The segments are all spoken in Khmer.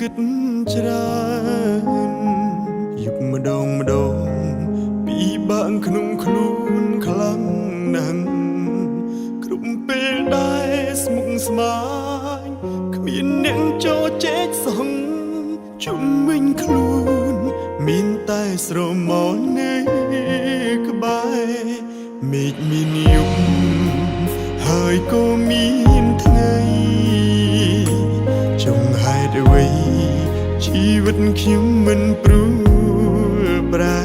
គិតច្រើនយុគម្ដងពីបាក់ក្នុងខ្លួនខ្លាំងណាស់គ្រប់ពេលដែលស្មុគស្មាញគ្មានអ្នកចូលជែកសងជុំវិញខ្លួនមានតែស្រមោលនៅក្បែរមេឃមានយប់ហើយក៏មានថ្ងៃចង់ហេតុអ្វីជីវិតខ្ញុំមិនព្រួលប្រែ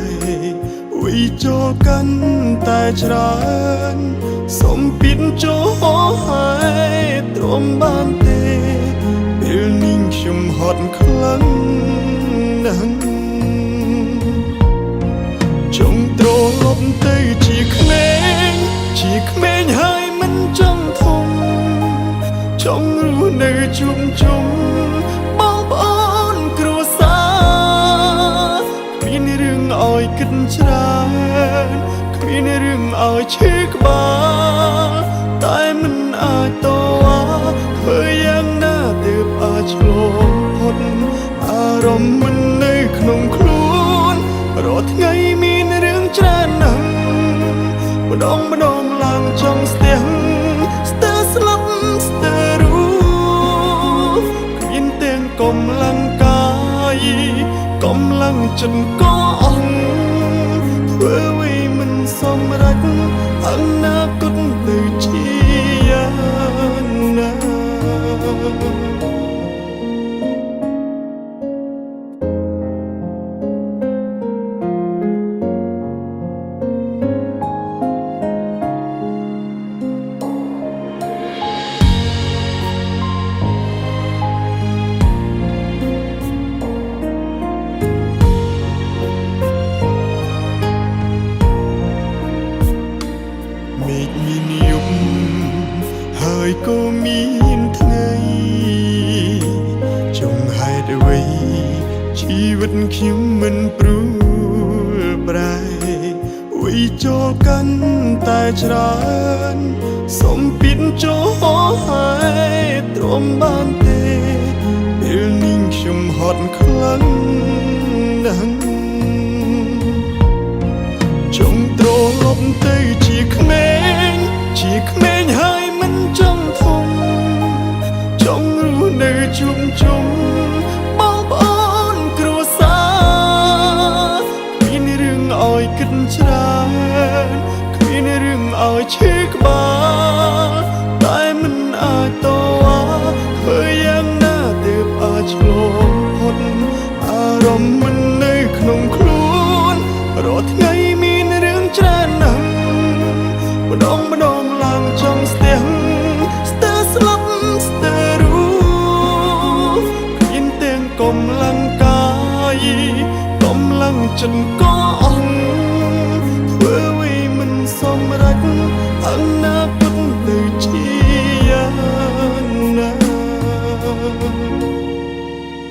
វិចោកាន់តែច្រើនសុំពីនចូលហើយទ្រាំបានទេពេលនេះខ្ញុំហត់ខ្លាំងណាស់ចង់ត្រឡប់ទៅជាក្មេងហើយមិនចង់ធំចង់រស់នៅជួបជុំបងប្អូនគ្រួសារគ្មានរឿងឲ្យគិតច្រើនគ្មានរឿងឲ្យឈឺក្បាលតែមិនអាចតវ៉ាធ្វើយ៉ាងណាទើបអាចឆ្លងផុតអារម្មណ៍មិននៅក្នុងខ្លួនរាល់ថ្ងៃមានរឿងច្រើនណាស់ម្ដងឡើងចង់ស្ទះស្ទើរស្លាប់ស្ទើររស់គ្មានទាំងកម្លាំងកាយកម្លាំងចិត្តក៏អស់ធ្វើអ្វីមិនសម្រេចអនាគតទៅជាយ៉ាងណាមេឃមានយប់ហើយក៏មានថ្ងៃចង់ហេតុអ្វីជីវិតខ្ញុំមិនព្រួលប្រែវិចោកាន់តែច្រើនសុំពីនចូលហើយទ្រាំបានទេពេលនេះខ្ញុំហត់ខ្លាំងណាស់ចង់ត្រឡប់ទៅជាក្មេងហើយមិនចង់ធំចង់រស់នៅជួបជុំបងប្អូនគ្រួសារគ្មានរឿងឲ្យគិតច្រើនគ្មានរឿងឲ្យឈឺក្បាលតែមិនអាចតវ៉ាធ្វើយ៉ាងណាទើបអាចឆ្លងផុតអារម្មណ៍មិននៅក្នុងខ្លួនរាល់ថ្ងៃមានរឿងច្រើនណាស់ម្ដងឡើងចង់ស្ទះស្ទើរស្លាប់ស្ទើររស់គ្មានទាំងកម្លាំងកាយកម្លាំងចិត្តក៏អស់ធ្វើអ្វីមិនសម្រេចអនាគតទៅជាយ៉ាងណា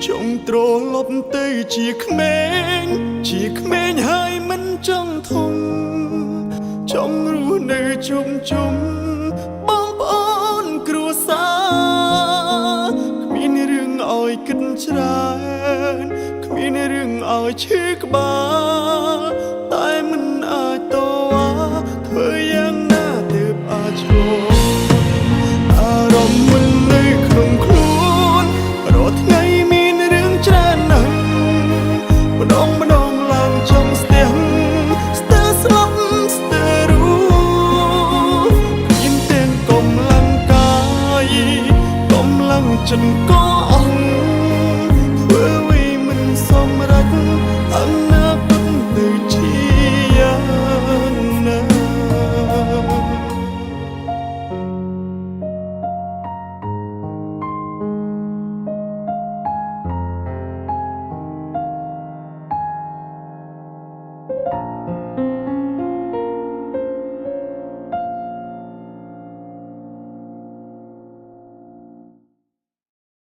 ចង់ត្រឡប់ទៅជាក្មេងហើយមិនចង់ធំចង់រស់នៅជួបជុំបងប្អូនគ្រួសារគ្មានរឿងឲ្យគិតច្រើនគ្មានរឿងឲ្យឈឺក្បាលតែមិនអាចតវ៉ាធ្វើយ៉ាងណាទើបអាចឆ្លងអារម្មណ៍មិននៅក្នុងខ្លួនរាល់ថ្ងៃមានរឿងច្រើនណាស់ម្ដងឡើងចង់ស្ទះស្ទើរស្លាប់ស្ទើររស់គ្មានទាំងកម្លាំងកាយកម្លាំងចិត្តក៏អស់ធ្វើអ្វីមិនសម្រេចអនាគតទៅជាយ៉ាងណា